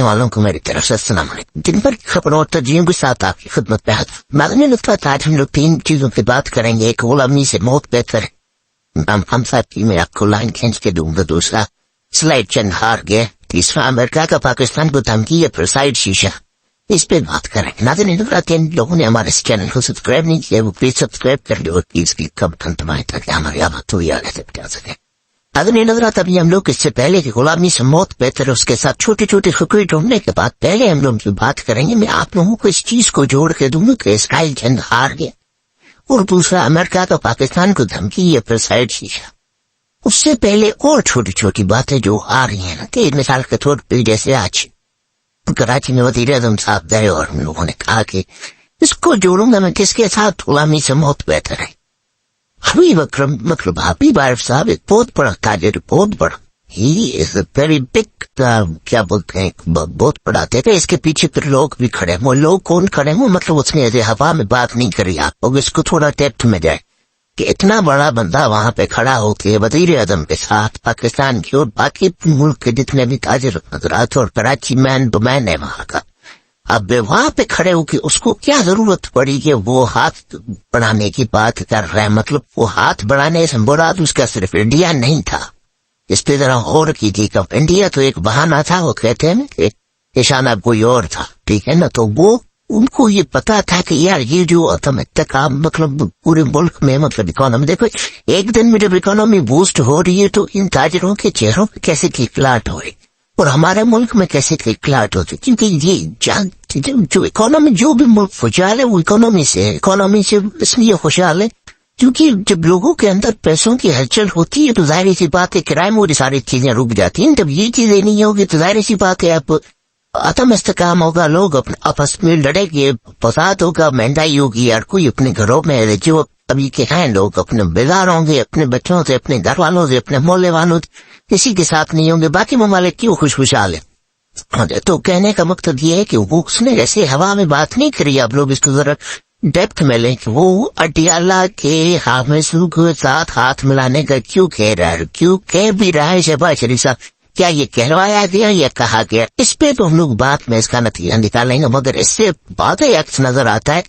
والوں کو میری طرف سے السلام علیکم۔ دن بھر کی خبروں اور ترجیحوں کے ساتھ آپ کی خدمت میں حاضر۔ مدنی نطفت آج ہم لوگ 3 چیزوں پہ بات کریں گے۔ ایک غلامی سے موت بہتر ہے، ہم صاحب کی میں آپ کو لائن کھینچ کے دوں گا۔ دوسرا سلائڈ چند ہار گئے۔ تیسرا امریکہ کا پاکستان کو دھمکی ہے پھر سائڈ شیشہ، اس پہ بات کریں گے۔ ناظرین جن لوگوں نے ہمارے اس چینل کو سبسکرائب نہیں کیا وہ پلیز سبسکرائب کر لو اور پلیز کی بٹن دبائیں تاکہ ہماری آواز تو آگے سے پہنچ سکے۔ ناظرین حضرات، ابھی ہم لوگ اس سے پہلے کہ غلامی سے موت بہتر ہے اس کے ساتھ چھوٹی چھوٹی خبریں ڈھونڈنے کے بعد پہلے ہم لوگ جو بات کریں گے، میں آپ لوگوں کو اس چیز کو جوڑ کے دوں گا کہ اسرائیل جنگ ہار گیا، اور دوسرا امریکہ کا پاکستان کو دھمکی ہے پھر سائڈ شیشہ۔ اس سے پہلے اور چھوٹی چھوٹی باتیں جو آ رہی ہیں نا، کہ مثال کے طور پہ جیسے آج کراچی میں وزیر اعظم صاحب گئے اور ہم لوگوں نے کہا کہ اس کو جوڑوں گا میں کس کے ساتھ، غلامی سے موت بہتر ہے۔ حبیب اکرم مطلب حبیب عارف صاحب ایک بہت بڑا تاجر، بہت بڑا، ہی از اے ویری بگ، کیا بولتے ہیں، بہت بڑا تھے۔ اس کے پیچھے پھر لوگ بھی کھڑے ہیں۔ وہ لوگ کون کھڑے ہیں؟ مطلب اس نے ایسے ہوا میں بات نہیں کری، آپ لوگ اس کو تھوڑا ڈیپتھ میں جائے کہ اتنا بڑا بندہ وہاں پہ کھڑا ہو کے وزیر اعظم کے ساتھ پاکستان کی اور باقی ملک کے جتنے بھی تاجر حضرات اور کراچی مین بمین ہے وہاں کا، اب وہاں پہ کھڑے ہو کے اس کو کیا ضرورت پڑی کہ وہ ہاتھ بڑھانے کی بات کر رہے ہیں؟ مطلب وہ ہاتھ بڑھانے سے مراد اس کا صرف انڈیا نہیں تھا، اس پہ ذرا غور کیجیے کہ انڈیا تو ایک بہانہ تھا، وہ کہتے ہیں کہ نشانہ کوئی اور تھا، ٹھیک ہے نا۔ تو وہ ان کو یہ پتا تھا کہ یار یہ جو اتحاد مطلب پورے ملک میں مطلب اکانومی، دیکھو ایک دن میں جب اکانومی بوسٹ ہو رہی ہے تو ان تاجروں کے چہروں پہ کیسے کھلکھلاہٹ ہوئی اور ہمارے ملک میں کیسے کھلکھلاہٹ ہوتی، کیونکہ یہ جو اکانومی، جو بھی ملک خوشحال ہے وہ اکانومی سے اس لیے خوشحال ہے کیونکہ جب لوگوں کے اندر پیسوں کی ہلچل ہوتی ہے تو ظاہر سی بات ہے کرائے میں وہ ساری چیزیں رک جاتی ہیں۔ جب یہ چیزیں نہیں ہوگی تو ظاہر سی بات ہے اب عدم استحکام ہوگا، لوگ اپنے آپس میں لڑے گے، فساد ہوگا، مہنگائی ہوگی، اور کوئی اپنے گھروں میں جو ابھی کے ہیں لوگ اپنے بیزار ہوں گے، اپنے بچوں سے، اپنے گھر والوں سے، اپنے محلے والوں سے، کسی کے ساتھ نہیں ہوں گے۔ باقی ممالک کیوں خوشحال ہے؟ تو کہنے کا مقصد یہ ہے کہ وہ اس نے ایسے ہوا میں بات نہیں کری، آپ لوگ اس کو ذرا ڈیپتھ میں لیں کہ وہ اٹیالہ کے حامسو کے ساتھ ہاتھ ملانے کا کیوں کہہ رہا ہے، کیوں کہہ بھی رہا ہے شہباز شریف صاحب، کیا یہ کہلوایا گیا یا کہا گیا؟ اس پہ تو ہم لوگ بات میں اس کا نتیجہ نکالیں گے، مگر اس سے بات عکس نظر آتا ہے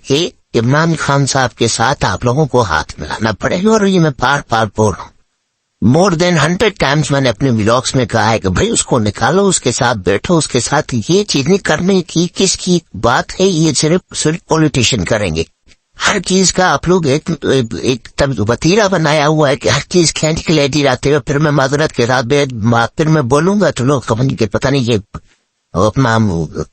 کہ عمران خان صاحب کے ساتھ آپ لوگوں کو ہاتھ ملانا پڑے گا، اور یہ میں بار بار بول رہا ہوں، مور دین 100 ٹائمز میں نے اپنے ولاگس میں کہا ہے کہ بھائی اس کو نکالو، اس کے ساتھ بیٹھو، اس کے ساتھ یہ چیز نہیں کرنے کی کس کی بات ہے، یہ صرف پولیٹیشین کریں گے۔ ہر چیز کا آپ لوگ ایک وتیرہ بنایا ہوا ہے کہ ہر چیز کھینچ کے لے جاتے ہو، پھر میں معذرت کے ساتھ پھر میں بولوں گا تو لوگ کہیں کہ پتہ نہیں یہ اپنا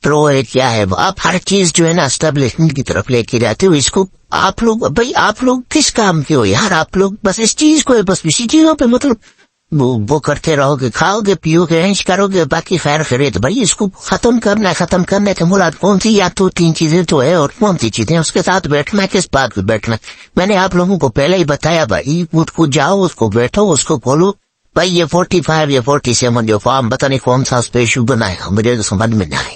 پرو ہے کیا ہے۔ آپ ہر چیز جو ہے نا اسٹیبلشمنٹ کی طرف لے کے جاتے ہو، اس کو آپ لوگ بھائی آپ لوگ کس کام کے ہو یار؟ آپ لوگ بس اس چیز کو بس اسی چیزوں پہ مطلب وہ کرتے رہو گے، کھاؤ گے، پیو گے، عیش کرو گے، باقی خیر خیریت۔ بھائی اس کو ختم کرنا ہے مراد کون سی؟ یا تو 3 چیزیں تو ہے، اور کون سی چیزیں اس کے ساتھ بیٹھنا ہے، کس بات پہ بیٹھنا ہے؟ میں نے آپ لوگوں کو پہلے ہی بتایا بھائی، اس کو جاؤ، اس کو بیٹھو، اس کو بولو بھائی یہ 45 یا 47 جو فارم پتہ نہیں کون سا اس پہ ایشو بنایا، مجھے تو سمجھ میں نہیں آئے۔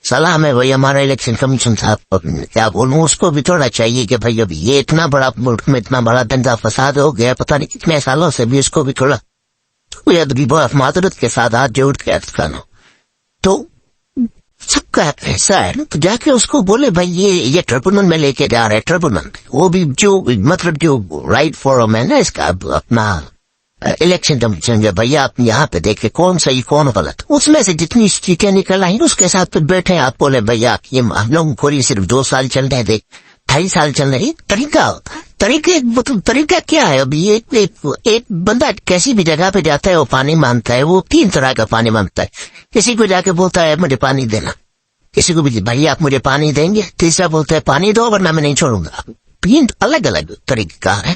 سلام ہے بھائی ہمارا الیکشن کمیشن صاحب، کیا بولوں، اس کو بھی تھوڑا چاہیے کہ بھائی اب یہ اتنا بڑا ملک میں اتنا بڑا دنگا فساد ہو گیا پتہ نہیں کتنے سالوں سے، بھی اس کو بھی تھوڑا معذرت کے ساتھ ہاتھ جوڑ کے عرض کرنا۔ تو سب کا ایسا ہے نا، تو جا کے اس کو بولے بھائی یہ ٹریبونل میں لے کے جا رہے ٹریبونل، وہ بھی جو مطلب جو رائٹ فورم ہے نا اس کا اپنا الیکشن کمیشن، جو بھائی آپ یہاں پہ دیکھیں کون صحیح کون غلط، اس میں سے جتنی چیزیں نکل آئیں اس کے ساتھ پھر بیٹھے آپ بولے بھائی آپ یہ ہم لوگوں کو صرف 2 سال چل رہے تھے، 2.5 سال چل رہے، طریقہ ہوتا ہے۔ طریقہ کیا ہے؟ ابھی ایک بندہ کیسی بھی جگہ پہ جاتا ہے وہ پانی مانگتا ہے، وہ 3 طرح کا پانی مانگتا ہے۔ کسی کو جا کے بولتا ہے مجھے پانی دینا، کسی کو بھی بھائی آپ مجھے پانی دیں گے، تیسرا بولتا ہے پانی دو ورنہ میں نہیں چھوڑوں گا۔ 3 الگ الگ طریقہ کار ہے۔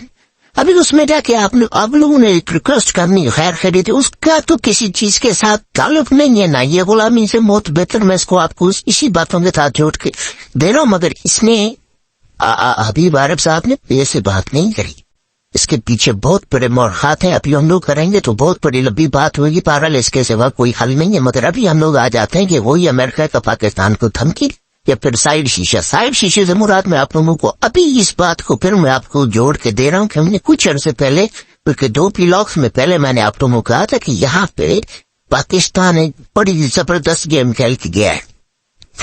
ابھی اس میں جا کے آپ لوگوں نے ایک ریکویسٹ کرنی خیر خیریت، اس کا تو کسی چیز کے ساتھ تعلق نہیں ہے، نہ یہ غلامی سے موت بہتر، میں اس کو آپ کو اسی باتوں کے ساتھ جوڑ کے دے رہا ہوں، مگر اس نے حبیب عارف صاحب نے ایسے بات نہیں کری، اس کے پیچھے بہت بڑے مورخات ہیں، ابھی ہم لوگ کریں گے تو بہت بڑی لمبی بات ہوگی، بہرحال اس کے سوا کوئی حل نہیں ہے، مگر ابھی ہم لوگ آ جاتے ہیں کہ وہی امریکہ کا پاکستان کو دھمکی یا پھر سائڈ شیشے سے مراد میں آپ لوگوں کو ابھی اس بات کو پھر میں آپ کو جوڑ کے دے رہا ہوں کہ ہم نے کچھ عرصے پہلے، کیونکہ 2 ولاگس میں پہلے میں نے آپ لوگوں کو کہا تھا کہ یہاں پہ پاکستان ایک بڑی زبردست گیم کھیل کے گیا ہے.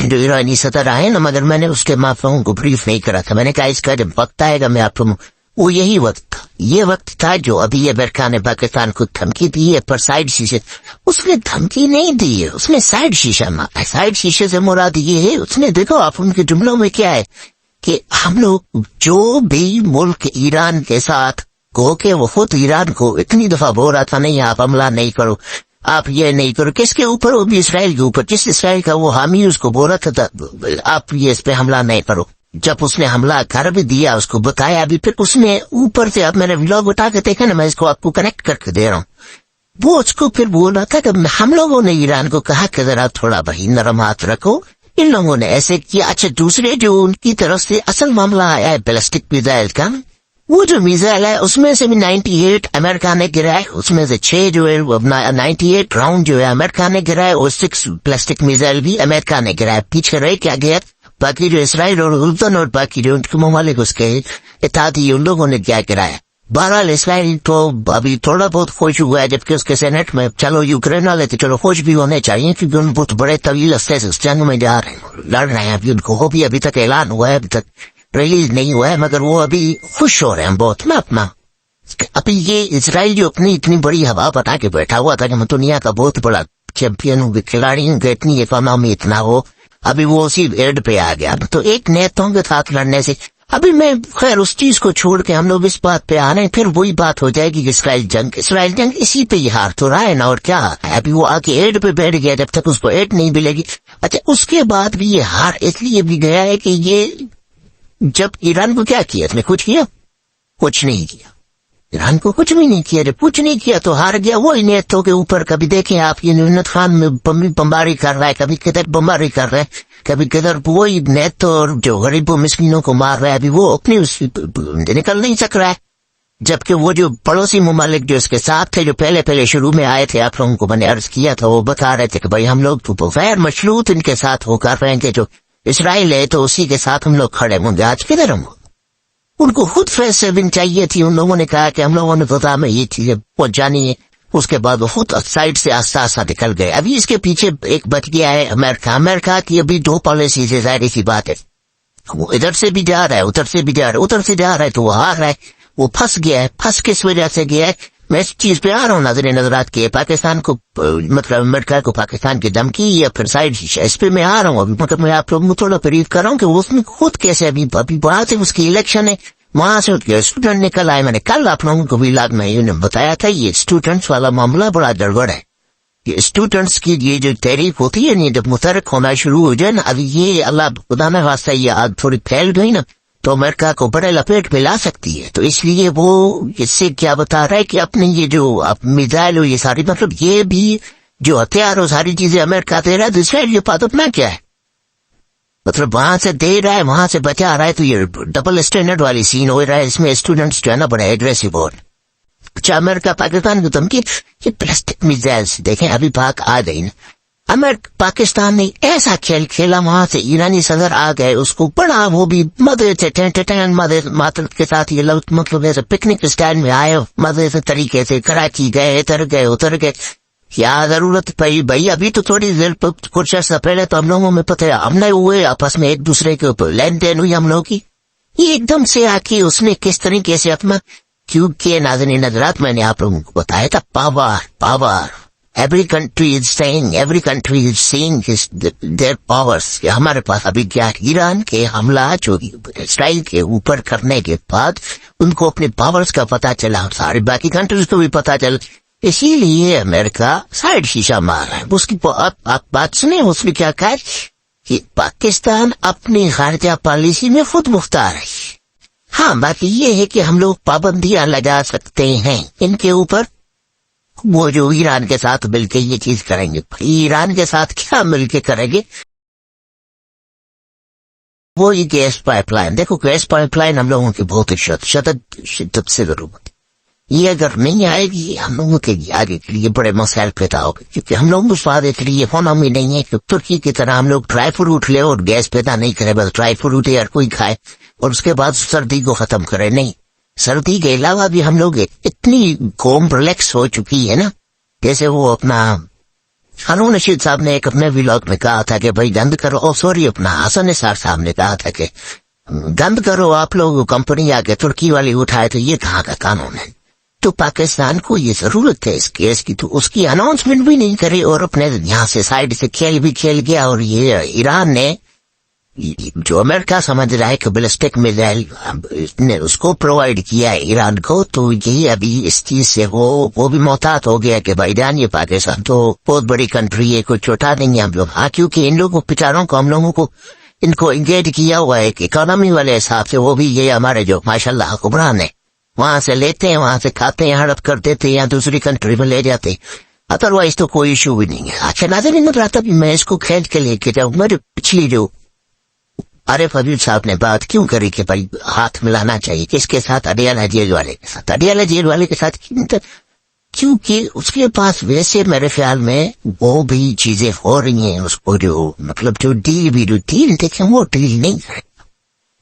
جو ایرانی صدر آئے نا، مگر میں نے اس کے مافہوم کو بریف نہیں کرا تھا. میں نے کہا اس کا جب وقت آئے گا میں آپ کو، وہ یہی وقت تھا. یہ وقت تھا جو ابھی امریکہ نے پاکستان کو دھمکی دی ہے پر سائڈ شیشے. اس نے دھمکی نہیں دی ہے، اس نے سائڈ شیشہ مارا. سائڈ شیشے سے مراد یہ ہے، اس نے دیکھو آپ ان کے جملوں میں کیا ہے کہ ہم لوگ جو بھی ملک ایران کے ساتھ گو کہ وہ خود ایران کو اتنی دفعہ بول رہا تھا نہیں آپ حملہ نہیں کرو، آپ یہ نہیں کرو. کس کے اوپر؟ وہ بھی اسرائیل کے اوپر. جس اسرائیل کا وہ حامی اس کو بول رہا تھا آپ یہ اس پہ حملہ نہیں کرو. جب اس نے حملہ کر بھی دیا، اس کو بتایا بھی، پھر اس نے اوپر سے، اب میں نے ولاگ اٹھا کے دیکھا نا، میں اس کو آپ کو کنیکٹ کر کے دے رہا ہوں. وہ اس کو پھر بول رہا تھا کہ ہم لوگوں نے ایران کو کہا کہ ذرا تھوڑا بھائی نرم ہاتھ رکھو، ان لوگوں نے ایسے کیا. اچھا دوسرے جو ان کی طرف سے اصل معاملہ آیا ہے بیلسٹک میزائل کا، وہ جو میزائل ہے اس میں سے بھی 98 امریکہ نے گرائے، اس میں سے 6 جو ہے 98 راؤنڈ جو ہے امریکہ نے گرائے، اور 6 پلاسٹک میزائل بھی امریکہ نے گرائے. پیچھے رہ کیا گیا؟ باقی جو اسرائیل اور اردن اور باقی جو ان کے ممالک اس کے اتحادی ان لوگوں نے کیا گرایا. بہرحال اسرائیل تو ابھی تھوڑا بہت خوش ہوا ہے، جبکہ اس کے سینٹ میں چلو یوکرین والے تو چلو خوش بھی ہونے چاہیے، کیونکہ ان بہت بڑے طویل عرصے سے اس جنگ میں جا رہے ہیں، لڑ رہے ہیں. ابھی ان کو بھی ابھی تک اعلان ہوا ہے، ابھی تک ریلیز نہیں ہوا ہے، مگر وہ ابھی خوش ہو رہے ہیں بہت نا اپنا. ابھی یہ اسرائیل جو اپنی اتنی بڑی ہوا بتا کے بیٹھا ہوا تھا کہ میں دنیا کا بہت بڑا چیمپئن ہوں، کھلاڑی ہوں، کہ اتنی اکانومی اتنا ہو، ابھی وہ اسی ایڈ پہ آ گیا. تو ایک نیتوں کے ساتھ لڑنے سے ابھی میں خیر اس چیز کو چھوڑ کے ہم لوگ اس بات پہ آ رہے ہیں، پھر وہی بات ہو جائے گی کہ اسرائیل جنگ اسی پہ ہی ہار تو رہا ہے نا، اور کیا ہے. ابھی وہ آ کے ایڈ پہ بیٹھ گیا، جب تک اس کو ایڈ نہیں ملے گی. اچھا اس کے بعد بھی یہ ہار اس لیے بھی گیا ہے کہ یہ جب ایران کو کیا کیا، اس نے کچھ کیا؟ کچھ نہیں کیا. ایران کو کچھ بھی نہیں کیا. جب کچھ نہیں کیا تو ہار گیا. وہی نیتوں کے اوپر کبھی دیکھیں آپ یہ نعمت خان میں بمباری کر رہا ہے، کبھی کدھر بمباری کر رہا ہے، کبھی کدھر وہی نیت اور جو غریبوں مسکینوں کو مار رہا ہے. ابھی وہ اپنی نکل نہیں سک رہا ہے، جبکہ وہ جو پڑوسی ممالک جو اس کے ساتھ تھے، جو پہلے شروع میں آئے تھے، آپ لوگوں کو میں نے عرض کیا تھا، وہ بتا رہے تھے کہ بھائی ہم لوگ تو غیر مشروط ان کے ساتھ ہو کر رہے ہیں، کہ جو اسرائیل ہے تو اسی کے ساتھ ہم لوگ کھڑے ہوں گے. آج کدھر ہم؟ ان کو خود فیصلے بھی چاہیے تھی. ان لوگوں نے کہا کہ ہم لوگوں نے فضا میں یہ چیزیں پہنچ جانی ہے، اس کے بعد وہ خود سائڈ سے آستہ نکل گئے. ابھی اس کے پیچھے ایک بچ گیا ہے امریکہ کی ابھی 2 پالیسیز ہے. ظاہر سی بات ہے وہ ادھر سے بھی جا رہا ہے، ادھر سے بھی جا رہا ہے، ادھر سے جا رہا ہے تو وہ ہار رہا ہے. وہ پھنس گیا ہے. پھنس کس وجہ سے گیا ہے؟ میں اس چیز پہ آ رہا ہوں نظرات کے پاکستان کو، مطلب امریکہ کو پاکستان کی دھمکی یا پھر سائڈ شیشہ، اس پہ میں آ رہا ہوں. ابھی مطلب میں آپ لوگوں کو تھوڑا بریف کر رہا ہوں کہ اس میں خود کیسے ابھی وہاں سے اس کی الیکشن ہے، وہاں سے اسٹوڈنٹ نکل آئے. میں نے کل آپ لوگوں کو بھی لاگ میں بتایا تھا یہ اسٹوڈنٹس والا معاملہ بڑا گڑبڑ ہے. یہ اسٹوڈنٹس کی یہ جو تحریک ہوتی ہے جب متحرک ہونا شروع ہو جائے نا، ابھی یہ اللہ خدا نہ واسطہ یہ آگ تھوڑی پھیل گئی نا تو امریکہ کو بڑے لپیٹ میں لا سکتی ہے. تو اس لیے وہ اس سے کیا بتا رہا ہے کہ اپنے یہ جو میزائل ہو، یہ ساری مطلب یہ بھی جو ہتھیار ہو، ساری چیزیں امریکہ دے رہا ہے، تو اسرائیل یہ بات اپنا کیا ہے، مطلب وہاں سے دے رہا ہے، وہاں سے بچا رہا ہے. تو یہ ڈبل اسٹینڈرڈ والی سین ہو رہا ہے. اس میں اسٹوڈنٹس جو ہے نا بڑے ایگریسو ہو رہے. اچھا امریکہ پاکستان کو دھمکی، یہ پلاسٹک میزائلس دیکھیں ابھی پاک آ گئی نا. پاکستان نے ایسا کھیل کھیلا، وہاں سے ایرانی صدر آ گئے، اس کو بڑا وہ بھی مزے سے ماتر کے ساتھ یہ لوگ مطلب ایسے پکنک اسٹائل میں آئے، مزے سے طریقے سے کراچی گئے، اتر گئے. کیا ضرورت پئی بھائی؟ ابھی تو تھوڑی دیر کچھ عرصہ پہلے تو ہم لوگوں میں پتہ ہے ہم نے ہوئے آپس میں ایک دوسرے کے اوپر لین دین ہوئی ہم لوگوں کی. یہ ایک دم سے آ کے اس نے کس طریقے سے اپنا، کیونکہ ناظرین نظرات میں نے آپ لوگوں کو بتایا تھا power every country is seeing their powers. کہ ہمارے پاس ابھی کیا ایران کے حملہ جو اسرائیل کے اوپر کرنے کے بعد ان کو اپنے پاورز کا پتہ چلا، سارے باقی کنٹریز کو بھی پتہ چلا. اسی لیے امریکہ سائڈ شیشہ مار رہا ہے. اس کی آپ بات سنیں، اس نے کیا کہا کہ پاکستان اپنی خارجہ پالیسی میں خود مختار ہے. ہاں باقی یہ ہے کہ ہم لوگ پابندیاں لگا سکتے ہیں ان کے اوپر. وہ جو ایران کے ساتھ مل کے یہ چیز کریں گے، ایران کے ساتھ کیا مل کے کریں گے؟ وہ یہ گیس پائپ لائن، دیکھو گیس پائپ لائن ہم لوگوں کی بہت شدت سے ضرورت. یہ اگر نہیں آئے گی ہم لوگوں کے آگے کے لیے بڑے مسائل پیدا ہوگے، کیونکہ ہم لوگوں کو کے لیے اکانومی نہیں ہے کہ ترکی کی طرح ہم لوگ ڈرائی فروٹ لے اور گیس پیدا نہیں کرے، بس ڈرائی فروٹ ہر کوئی کھائے اور اس کے بعد سردی کو ختم کرے. نہیں، سردی کے علاوہ بھی ہم لوگ اتنی کمپلیکس ہو چکی ہے نا، جیسے وہ اپنا ہارون رشید صاحب نے ایک اپنے ویلاگ میں کہا تھا کہ بھائی گند کرو، سوری اپنا حسن نثار صاحب نے کہا تھا کہ گند کرو آپ لوگ، کمپنی آگے ترکی والی اٹھائے تو یہ کہاں کا قانون ہے؟ تو پاکستان کو یہ ضرورت ہے اس کیس کی، تو اس کی اناؤنسمنٹ بھی نہیں کری اور اپنے یہاں سے سائڈ سے کھیل بھی کھیل گیا. اور یہ ایران نے جو امریکہ سمجھ رہا ہے کہ بیلسٹک میزائل نے اس کو پرووائڈ کیا ہے ایران کو، تو یہی ابھی اس چیز سے وہ بھی محتاط ہو گیا کہ بھائی جان یہ پاکستان تو بہت بڑی کنٹری ہے، کچھ چھوٹا نہیں ہے ہم لوگ. ہاں کیونکہ ان لوگوں بیچاروں کو، ہم لوگوں کو ان کو انگیج کیا ہوا ہے کہ اکانومی والے حساب سے وہ بھی یہ ہمارے جو ماشاءاللہ حکمران ہیں وہاں سے لیتے ہیں، وہاں سے کھاتے ہیں، ہڑپ کر دیتے ہیں یا دوسری کنٹری میں لے جاتے ہیں، ادروائز تو کوئی ایشو بھی نہیں ہے. اچھا ناظرین، رہا تھا بھی میں اس کو کھینچ کے لے کے جاؤں. میرے پچھلی جو عارف حبیب صاحب نے بات کیوں کری کہ بھائی ہاتھ ملانا چاہیے کس کے ساتھ؟ اڈیالہ جیل والے کے ساتھ. اڈیالہ جیل والے کے ساتھ کیونکہ اس کے پاس ویسے میرے خیال میں وہ بھی چیزیں ہو رہی ہیں، اس کو جو مطلب جو ڈیل دیکھیں وہ ڈیل نہیں کرے.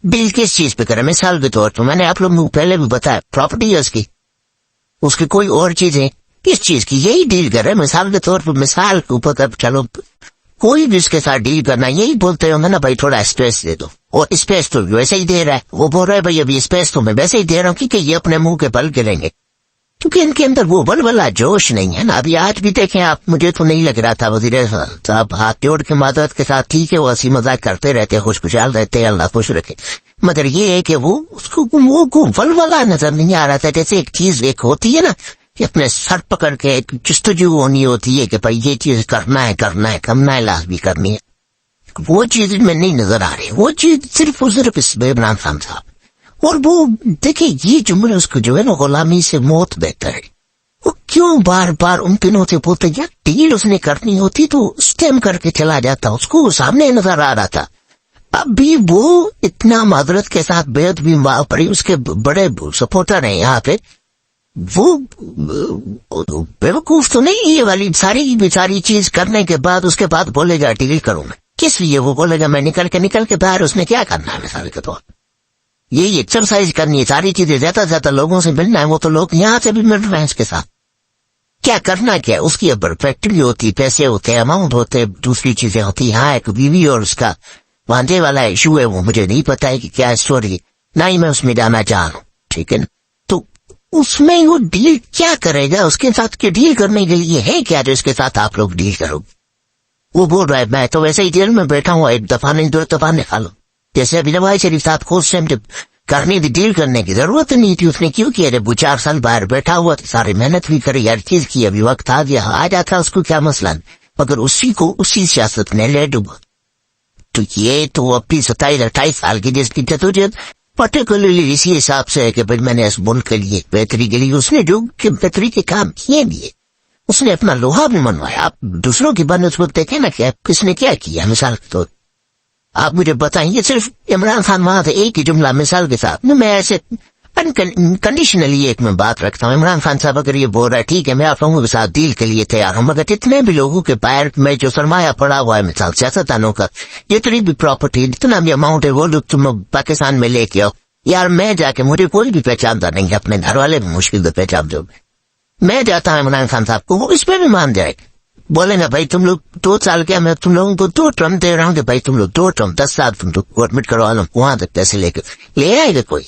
ڈیل کس چیز پہ کرے؟ مثال کے طور پر میں نے آپ لوگوں کو پہلے بھی بتایا، پراپرٹی ہے اس کی کوئی اور چیزیں کس چیز کی یہی ڈیل کر رہے. مثال کے طور پر مثال کے اوپر اب چلو کوئی بھی اس کے ساتھ ڈیل کرنا یہی بولتے ہوں گے نا بھائی تھوڑا اسپیس دے دو، اور اسپیس تو ویسے ہی دے رہا ہے. وہ بول رہا ہے بھائی ابھی اسپیس تو میں ویسے ہی دے رہا ہوں کیونکہ یہ اپنے منہ کے بل گریں گے، کیونکہ ان کے اندر وہ بلبلا جوش نہیں ہے نا. ابھی آج بھی دیکھیں آپ، مجھے تو نہیں لگ رہا تھا وزیر صاحب ہاتھ جوڑ کے معذرت کے ساتھ، ٹھیک ہے وہ ہنسی مذاق کرتے رہتے، خوشخوشحال رہتے، اللہ خوش رکھے، مگر یہ ہے کہ وہ اس کو وہ بلبلا نظر نہیں آ رہا تھا. جیسے ایک چیز ایک ہوتی ہے نا کہ اپنے سر پکڑ کے ایک جستجو ہونی ہوتی ہے کہ بھائی یہ چیز کرنا ہے کرنا ہے لازمی کرنی ہے، وہ چیز میں نہیں نظر آ رہی. وہ چیز صرف اس عمران خان صاحب. اور وہ دیکھیں یہ جملے اس کو جو ہے نا غلامی سے موت بہتر ہے، وہ کیوں بار بار ان دنوں سے بولتے یا ڈیل اس نے کرنی ہوتی تو اسٹیم کر کے چلا جاتا، اس کو سامنے نظر آ رہا تھا. اب بھی وہ اتنا معذرت کے ساتھ بیعت بھی پڑی، اس کے بڑے سپورٹر ہیں یہاں پہ، وہ بیوقوف تو نہیں یہ والی ساری چیز کرنے کے بعد اس کے بعد بولے گا ڈیل کروں میں. کس لیے وہ بولے گا میں نکل کے باہر؟ اس نے کیا کرنا ہے مثال کے طور یہی ایکسرسائز کرنی ہے، ساری چیزیں زیادہ سے زیادہ لوگوں سے ملنا ہے. وہ تو لوگ یہاں سے بھی مل رہے ہیں اس کے ساتھ. کیا کرنا کیا اس کی اب فیکٹری ہوتی، پیسے ہوتے، اماؤنٹ ہوتے، دوسری چیزیں ہوتی. ہاں ایک بیوی اور اس کا وانجے والا ایشو ہے، وہ مجھے نہیں پتا ہے کہ کیا اسٹوری، نہ ہی میں اس میں جانا چاہ رہا ہوں، ٹھیک ہے نا. تو اس میں وہ ڈیل کیا کرے گا؟ اس کے ساتھ کہ ڈیل کرنے کے لیے ہے کیا جو اس کے ساتھ آپ لوگ ڈیل کرو؟ وہ بول رہا ہے میں تو ویسے ہی جیل میں بیٹھا ہوں، ایک دفعہ نہیں دو دفعہ نکالو. جیسے ابھی نواز شریف صاحب کو اس ٹائم جب کرنی تھی ڈیل کرنے کی ضرورت نہیں تھی، اس نے کیوں کیا؟ جب وہ 4 سال باہر بیٹھا ہوا تو ساری محنت بھی کری، ہر چیز کی، ابھی وقت آ گیا آ جاتا اس کو کیا مسئلہ. مگر اسی سیاست نے لے ڈوبا. تو یہ تو اپنی 27-28 سال کی جس کی جدوجہد پرٹیکولرلی اسی حساب سے ہے کہ بھائی میں نے اس ملک کے لیے بہتری کے لیے، اس نے جو بہتری کے کام کیے بھی ہے، اس نے اپنا لوہا بھی منوایا. آپ دوسروں کی بنسبت دیکھیں نا کہ کس نے کیا کیا. مثال کے طور آپ مجھے بتائیں، یہ صرف عمران خان وہاں سے ایک ہی جملہ مثال کے ساتھ میں ایسے کنڈیشنلی ایک میں بات رکھتا ہوں. عمران خان صاحب اگر یہ بول رہا ہے ٹھیک ہے میں آپ لوگوں کے ساتھ ڈیل کے لیے تیار ہوں، مگر اتنے بھی لوگوں کے باہر میں جو سرمایہ پڑا ہوا ہے، مثال سیاستدانوں کا، جتنی بھی پراپرٹی، جتنا بھی اماؤنٹ ہے، وہ لوگ تم پاکستان میں لے کے آؤ. یار میں جا کے مجھے کوئی بھی پہچانتا نہیں، اپنے گھر والے بھی مشکل سے پہچان دو. میں جاتا ہوں عمران خان صاحب کو، وہ اس پہ بھی مان جائے گا، بولے گا بھائی تم لوگ 2 سال کیا میں تم لوگوں کو 2 ٹرم دے رہا ہوں کہ بھائی تم لوگ 2 ٹرم 10 سال تم لوگ گورنمنٹ کروا لو. وہاں تک پیسے لے کے لے آئے گا؟ کوئی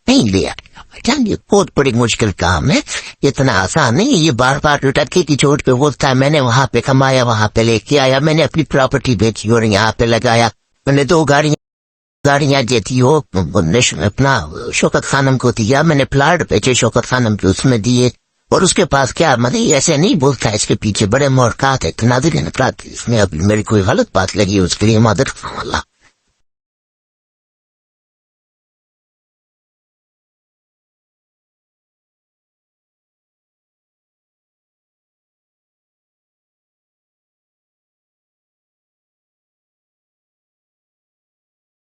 نہیں لے آئے گا. یہ بہت بڑی مشکل کام ہے، اتنا آسان نہیں. یہ بار بار ٹکے کی چوٹ پہ بولتا ہے میں نے وہاں پہ کمایا، وہاں پہ لے کے آیا، میں نے اپنی پراپرٹی بیچی اور یہاں پہ لگایا، میں نے 2 گاڑیاں دیتی ہو اپنا شوکت خانم کو دیا، میں نے پلاٹ بیچے شوکت خانم کے اس میں دیے، اور اس کے پاس کیا مطلب ایسے نہیں بولتا. اس کے پیچھے بڑے محرکات ہے. ناظرین افراد اس میں ابھی میری کوئی غلط بات لگی اس کے لیے معذرت. اللہ